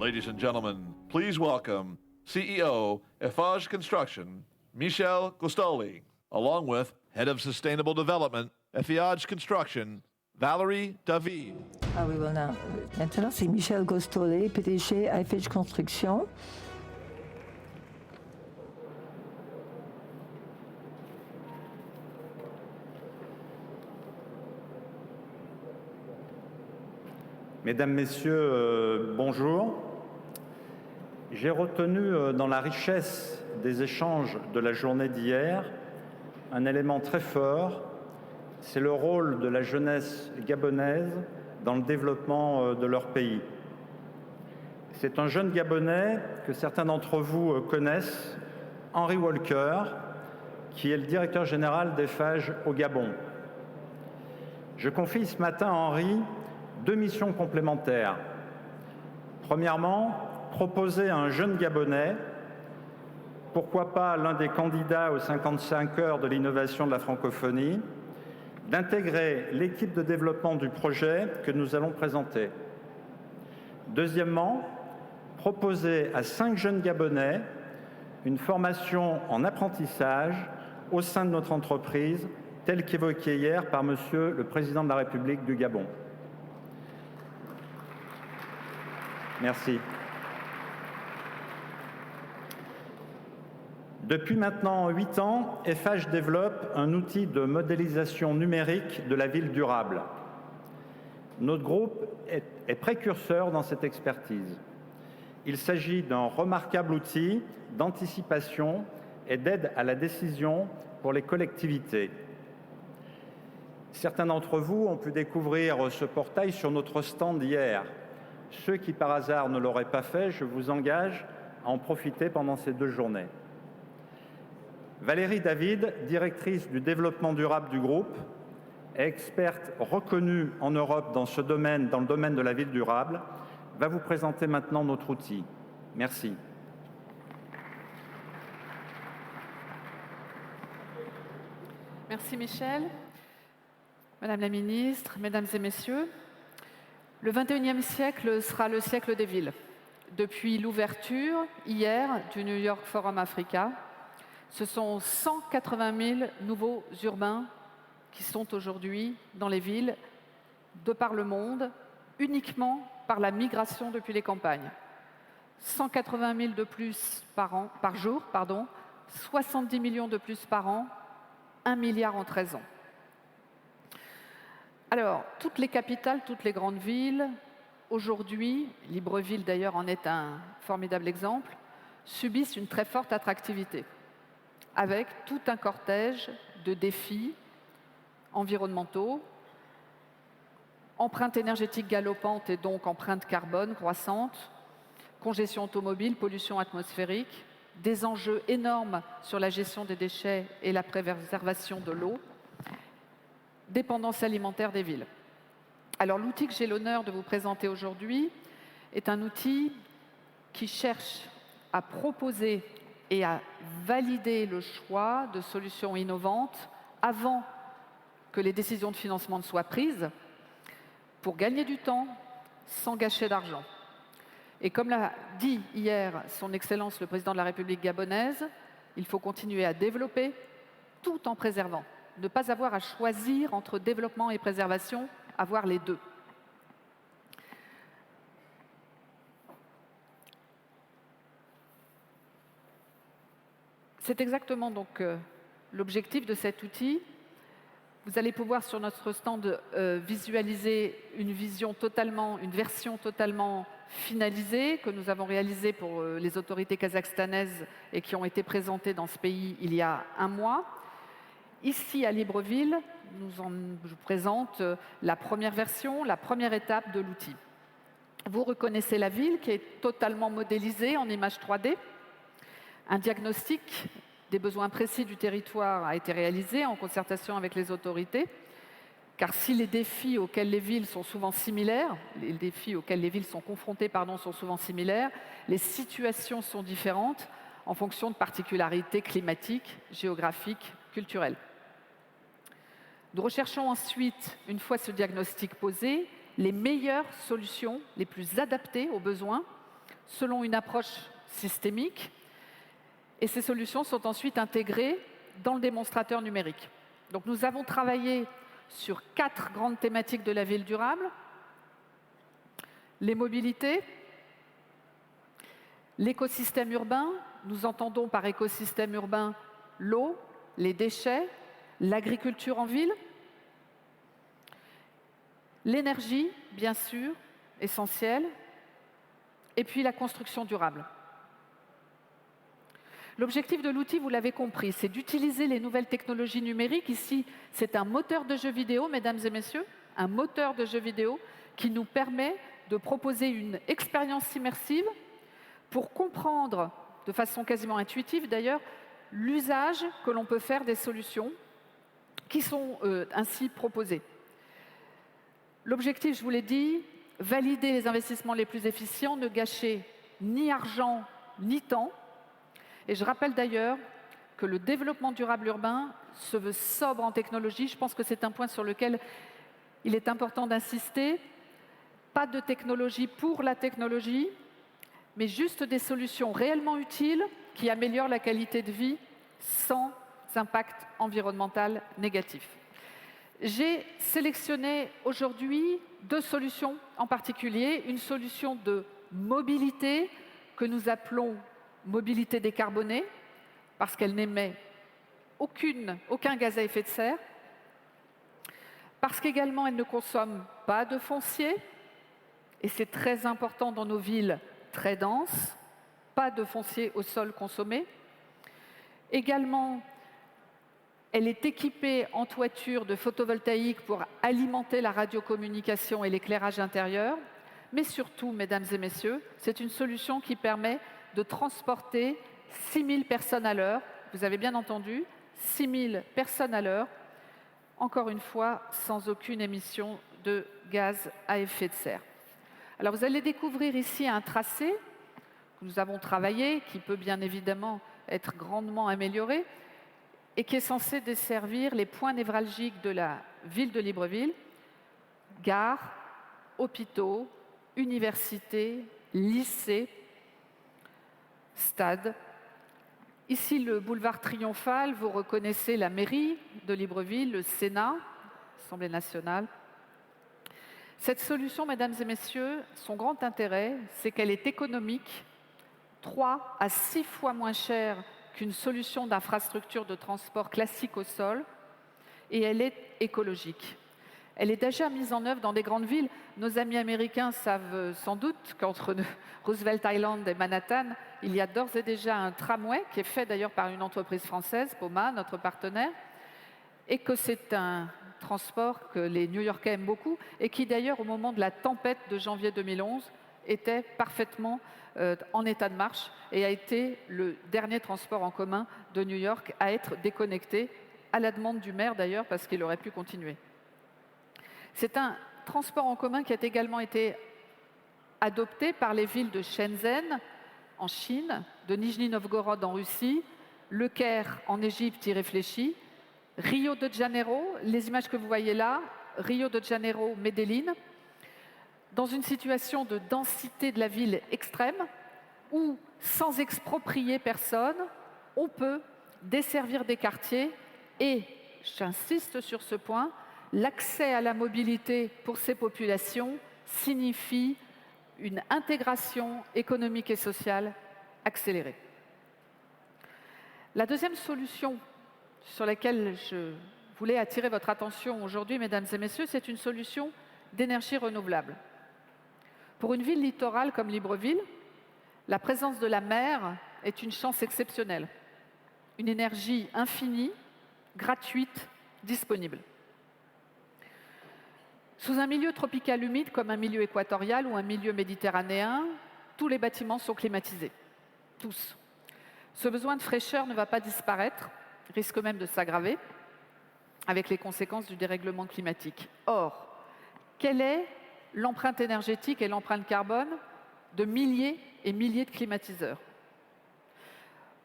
Ladies and gentlemen, please welcome CEO Eiffage Construction, Michel Costoli, along with Head of Sustainable Development, Eiffage Construction, Valérie David. Ah oui, voilà. Maintenant, c'est Michel Costoli, PDG Eiffage Construction. Mesdames, Messieurs, bonjour. J'ai retenu dans la richesse des échanges de la journée d'hier un élément très fort, c'est le rôle de la jeunesse gabonaise dans le développement de leur pays. C'est un jeune Gabonais que certains d'entre vous connaissent, Henry Walker, qui est le directeur général d'Eiffage au Gabon. Je confie ce matin à Henry 2 missions complémentaires. Premièrement, proposer à un jeune Gabonais, pourquoi pas l'un des candidats aux 55 heures de l'innovation de la francophonie, d'intégrer l'équipe de développement du projet que nous allons présenter. Deuxièmement, proposer à 5 jeunes Gabonais une formation en apprentissage au sein de notre entreprise, telle qu'évoquée hier par Monsieur le Président de la République du Gabon. Merci. Depuis maintenant 8 ans, Eiffage développe un outil de modélisation numérique de la ville durable. Notre groupe est précurseur dans cette expertise. Il s'agit d'un remarquable outil d'anticipation et d'aide à la décision pour les collectivités. Certains d'entre vous ont pu découvrir ce portail sur notre stand hier. Ceux qui par hasard ne l'auraient pas fait, je vous engage à en profiter pendant ces 2 journées. Valérie David, directrice du développement durable du groupe, experte reconnue en Europe dans ce domaine, dans le domaine de la ville durable, va vous présenter maintenant notre outil. Merci. Merci Michel. Madame la Ministre, Mesdames et Messieurs, le XXIe siècle sera le siècle des villes. Depuis l'ouverture, hier, du New York Forum Africa, ce sont 180 000 nouveaux urbains qui sont aujourd'hui dans les villes de par le monde, uniquement par la migration depuis les campagnes. 180 000 de plus par jour, 70 millions de plus par an, 1 milliard en 13 ans. Alors, toutes les capitales, toutes les grandes villes, aujourd'hui, Libreville d'ailleurs en est un formidable exemple, subissent une très forte attractivité, avec tout un cortège de défis environnementaux, empreinte énergétique galopante et donc empreinte carbone croissante, congestion automobile, pollution atmosphérique, des enjeux énormes sur la gestion des déchets et la préservation de l'eau, dépendance alimentaire des villes. Alors l'outil que j'ai l'honneur de vous présenter aujourd'hui est un outil qui cherche à proposer et à valider le choix de solutions innovantes avant que les décisions de financement ne soient prises pour gagner du temps sans gâcher d'argent. Et comme l'a dit hier son Excellence le Président de la République gabonaise, il faut continuer à développer tout en préservant. Ne pas avoir à choisir entre développement et préservation, avoir les deux. C'est exactement donc l'objectif de cet outil. Vous allez pouvoir sur notre stand visualiser une version totalement finalisée que nous avons réalisée pour les autorités kazakhstanaises et qui ont été présentées dans ce pays il y a 1 mois. Ici, à Libreville, je vous présente la première version, la première étape de l'outil. Vous reconnaissez la ville qui est totalement modélisée en images 3D. Un diagnostic des besoins précis du territoire a été réalisé en concertation avec les autorités, car si les défis auxquels les villes sont souvent similaires, les défis auxquels les villes sont confrontées sont souvent similaires, les situations sont différentes en fonction de particularités climatiques, géographiques, culturelles. Nous recherchons ensuite, une fois ce diagnostic posé, les meilleures solutions, les plus adaptées aux besoins selon une approche systémique. Et ces solutions sont ensuite intégrées dans le démonstrateur numérique. Donc nous avons travaillé sur 4 grandes thématiques de la ville durable. Les mobilités, l'écosystème urbain, nous entendons par écosystème urbain l'eau, les déchets, l'agriculture en ville, l'énergie, bien sûr, essentielle, et puis la construction durable. L'objectif de l'outil, vous l'avez compris, c'est d'utiliser les nouvelles technologies numériques. Ici, c'est un moteur de jeux vidéo, mesdames et messieurs, un moteur de jeux vidéo qui nous permet de proposer une expérience immersive pour comprendre, de façon quasiment intuitive d'ailleurs, l'usage que l'on peut faire des solutions qui sont ainsi proposées. L'objectif, je vous l'ai dit, valider les investissements les plus efficients, ne gâcher ni argent ni temps. Et je rappelle d'ailleurs que le développement durable urbain se veut sobre en technologie. Je pense que c'est un point sur lequel il est important d'insister. Pas de technologie pour la technologie, mais juste des solutions réellement utiles qui améliorent la qualité de vie sans impact environnemental négatif. J'ai sélectionné aujourd'hui 2 solutions en particulier. Une solution de mobilité que nous appelons mobilité décarbonée, parce qu'elle n'émet aucun gaz à effet de serre, parce qu'également elle ne consomme pas de foncier, et c'est très important dans nos villes très denses, pas de foncier au sol consommé. Également, elle est équipée en toiture de photovoltaïque pour alimenter la radiocommunication et l'éclairage intérieur. Mais surtout, mesdames et messieurs, c'est une solution qui permet de transporter 6000 personnes à l'heure. Vous avez bien entendu, 6000 personnes à l'heure, encore une fois, sans aucune émission de gaz à effet de serre. Alors, vous allez découvrir ici un tracé que nous avons travaillé, qui peut bien évidemment être grandement amélioré, et qui est censé desservir les points névralgiques de la ville de Libreville, gares, hôpitaux, universités, lycées, stades. Ici, le boulevard Triomphal, vous reconnaissez la mairie de Libreville, le Sénat, l'Assemblée nationale. Cette solution, mesdames et messieurs, son grand intérêt, c'est qu'elle est économique, 3 à 6 fois moins chère qu'une solution d'infrastructure de transport classique au sol, et elle est écologique. Elle est déjà mise en œuvre dans des grandes villes. Nos amis américains savent sans doute qu'entre Roosevelt Island et Manhattan, il y a d'ores et déjà un tramway qui est fait d'ailleurs par une entreprise française, Poma, notre partenaire, et que c'est un transport que les New-Yorkais aiment beaucoup et qui d'ailleurs au moment de la tempête de janvier 2011 était parfaitement en état de marche et a été le dernier transport en commun de New York à être déconnecté, à la demande du maire d'ailleurs parce qu'il aurait pu continuer. C'est un transport en commun qui a également été adopté par les villes de Shenzhen en Chine, de Nijni Novgorod en Russie, Le Caire en Égypte y réfléchit, Rio de Janeiro, les images que vous voyez là, Rio de Janeiro, Medellín, dans une situation de densité de la ville extrême où, sans exproprier personne, on peut desservir des quartiers et, j'insiste sur ce point, l'accès à la mobilité pour ces populations signifie une intégration économique et sociale accélérée. La deuxième solution sur laquelle je voulais attirer votre attention aujourd'hui, mesdames et messieurs, c'est une solution d'énergie renouvelable. Pour une ville littorale comme Libreville, la présence de la mer est une chance exceptionnelle. Une énergie infinie, gratuite, disponible. Sous un milieu tropical humide comme un milieu équatorial ou un milieu méditerranéen, tous les bâtiments sont climatisés. Tous. Ce besoin de fraîcheur ne va pas disparaître, risque même de s'aggraver avec les conséquences du dérèglement climatique. Or, quelle est l'empreinte énergétique et l'empreinte carbone de milliers et milliers de climatiseurs?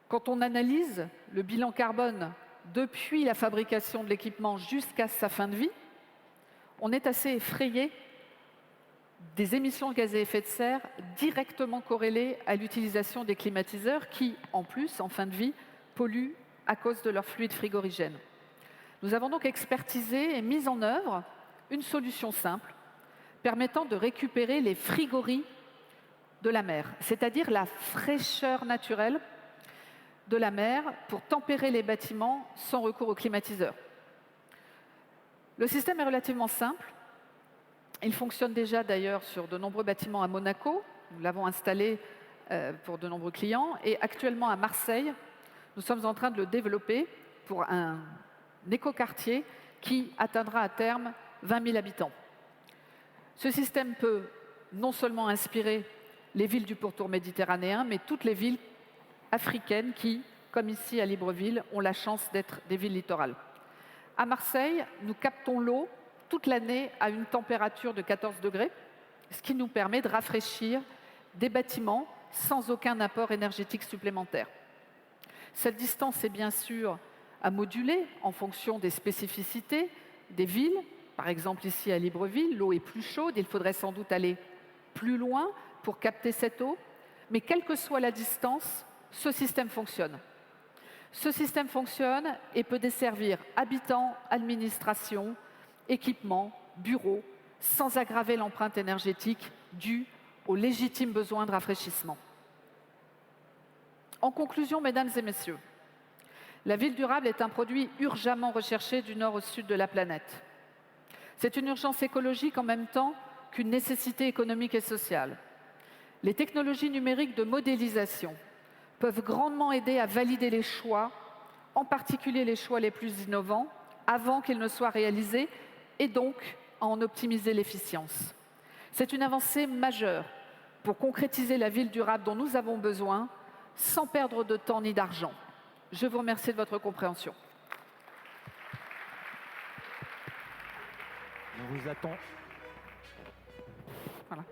Quand on analyse le bilan carbone depuis la fabrication de l'équipement jusqu'à sa fin de vie, on est assez effrayé des émissions de gaz à effet de serre directement corrélées à l'utilisation des climatiseurs qui, en plus, en fin de vie, polluent à cause de leur fluide frigorigène. Nous avons donc expertisé et mis en œuvre une solution simple permettant de récupérer les frigories de la mer, c'est-à-dire la fraîcheur naturelle de la mer pour tempérer les bâtiments sans recours aux climatiseurs. Le système est relativement simple. Il fonctionne déjà d'ailleurs sur de nombreux bâtiments à Monaco. Nous l'avons installé pour de nombreux clients. Et actuellement à Marseille, nous sommes en train de le développer pour un écoquartier qui atteindra à terme 20 000 habitants. Ce système peut non seulement inspirer les villes du pourtour méditerranéen, mais toutes les villes africaines qui, comme ici à Libreville, ont la chance d'être des villes littorales. À Marseille, nous captons l'eau toute l'année à une température de 14 degrés, ce qui nous permet de rafraîchir des bâtiments sans aucun apport énergétique supplémentaire. Cette distance est bien sûr à moduler en fonction des spécificités des villes. Par exemple, ici à Libreville, l'eau est plus chaude, il faudrait sans doute aller plus loin pour capter cette eau. Mais quelle que soit la distance, ce système fonctionne. Ce système fonctionne et peut desservir habitants, administrations, équipements, bureaux, sans aggraver l'empreinte énergétique due aux légitimes besoins de rafraîchissement. En conclusion, mesdames et messieurs, la ville durable est un produit urgemment recherché du nord au sud de la planète. C'est une urgence écologique en même temps qu'une nécessité économique et sociale. Les technologies numériques de modélisation peuvent grandement aider à valider les choix, en particulier les choix les plus innovants, avant qu'ils ne soient réalisés, et donc à en optimiser l'efficience. C'est une avancée majeure pour concrétiser la ville durable dont nous avons besoin, sans perdre de temps ni d'argent. Je vous remercie de votre compréhension. On vous attend. Voilà.